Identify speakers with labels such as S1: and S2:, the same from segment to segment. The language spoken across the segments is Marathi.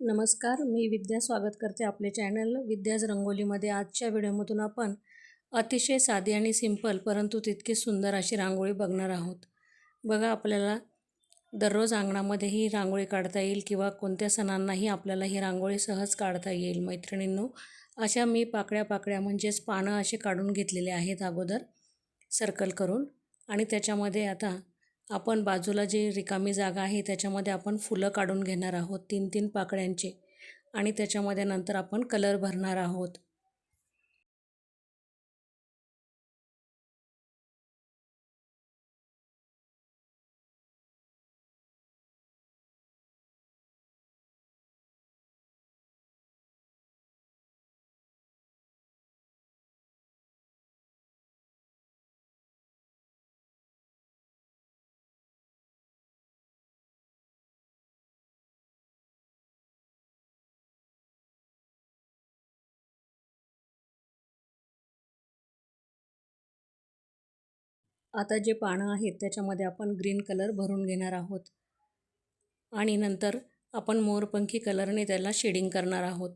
S1: नमस्कार, मी विद्या स्वागत करते आपले चॅनल विद्याज रंगोलीमध्ये. आजच्या व्हिडिओमधून आपण अतिशय साधी आणि सिंपल परंतु तितकी सुंदर अशी रांगोळी बघणार आहोत. बघा, आपल्याला दररोज अंगणामध्ये ही रांगोळी काढता येईल किंवा कोणत्या सणांनाही आपल्याला ही रांगोळी सहज काढता येईल. मैत्रिणींनो, अशा मी पाकळ्या म्हणजेच पानं असे काढून घेतलेले आहेत अगोदर सर्कल करून. आणि त्याच्यामध्ये आता आपण बाजूला जी रिकामी जागा आहे त्याच्यामध्ये आपण फुलं काढून घेणार आहोत 3-3 पाकळ्यांचे. आणि त्याच्यामध्ये नंतर आपण कलर भरणार आहोत. आता जे पानं आहेत त्याच्यामध्ये आपण ग्रीन कलर भरून घेणार आहोत आणि नंतर आपण मोरपंखी कलरने त्याला शेडिंग करणार आहोत.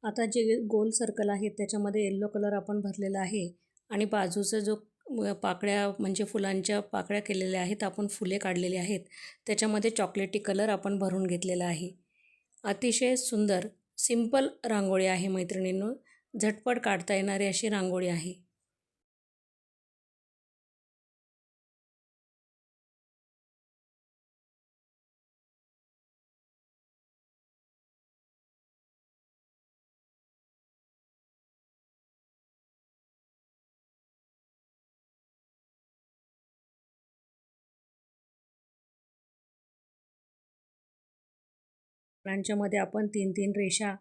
S1: आता जे गोल सर्कल आहे त्याच्यामध्ये येल्लो कलर आपण भरलेला आहे आणि बाजूचा जो पाकळ्या म्हणजे फुलांच्या पाकळ्या केलेल्या आहेत, आपण फुले काढलेली आहेत, त्याच्यामध्ये चॉकलेटी कलर आपण भरून घेतलेला आहे. अतिशय सुंदर सिंपल रांगोळी आहे मैत्रिणींनो, झटपट काढता येणारी अशी रांगोळी आहे. फुलांच्यामध्ये आपण 3-3 रेषा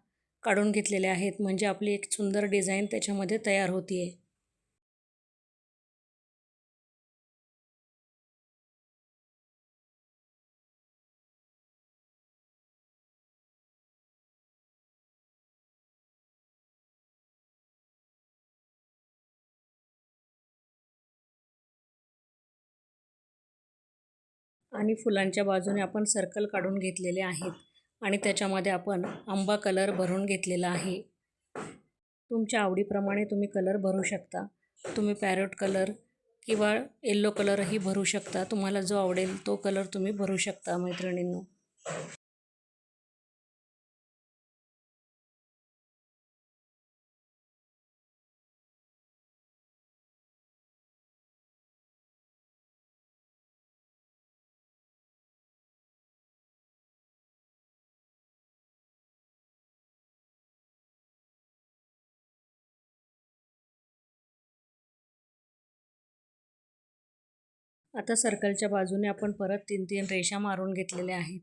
S1: काढून घेतलेल्या आहेत म्हणजे आपली एक सुंदर डिझाईन त्याच्यामध्ये तयार होतीये. आणि फुलांच्या बाजूने आपण सर्कल काढून घेतलेले आहेत आणि त्याच्यामध्ये आपण आंबा कलर भरून घेतलेला आहे. तुमच्या आवडीप्रमाणे तुम्ही कलर भरू शकता. तुम्ही पॅरोट कलर किंवा येल्लो कलरही भरू शकता. तुम्हाला जो आवडेल तो कलर तुम्ही भरू शकता मैत्रिणींनो. आता सर्कलच्या बाजूने आपण परत 3-3 रेषा मारून घेतलेल्या आहेत.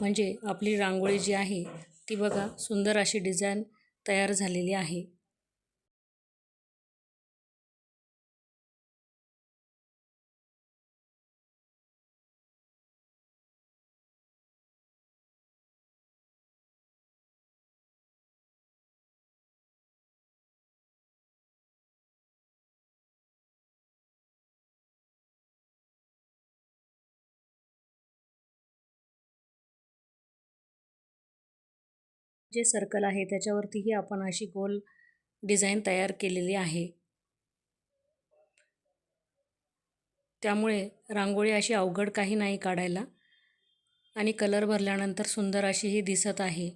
S1: म्हणजे आपली रांगोळी जी आहे ती बघा सुंदर अशी डिझाईन तयार झालेली आहे. जे सर्कल आहे त्याच्यावरतीही आपण अशी गोल डिझाईन तयार केलेली आहे. त्यामुळे रांगोळी अशी अवघड काही नाही काढायला आणि कलर भरल्यानंतर सुंदर अशी ही दिसत आहे.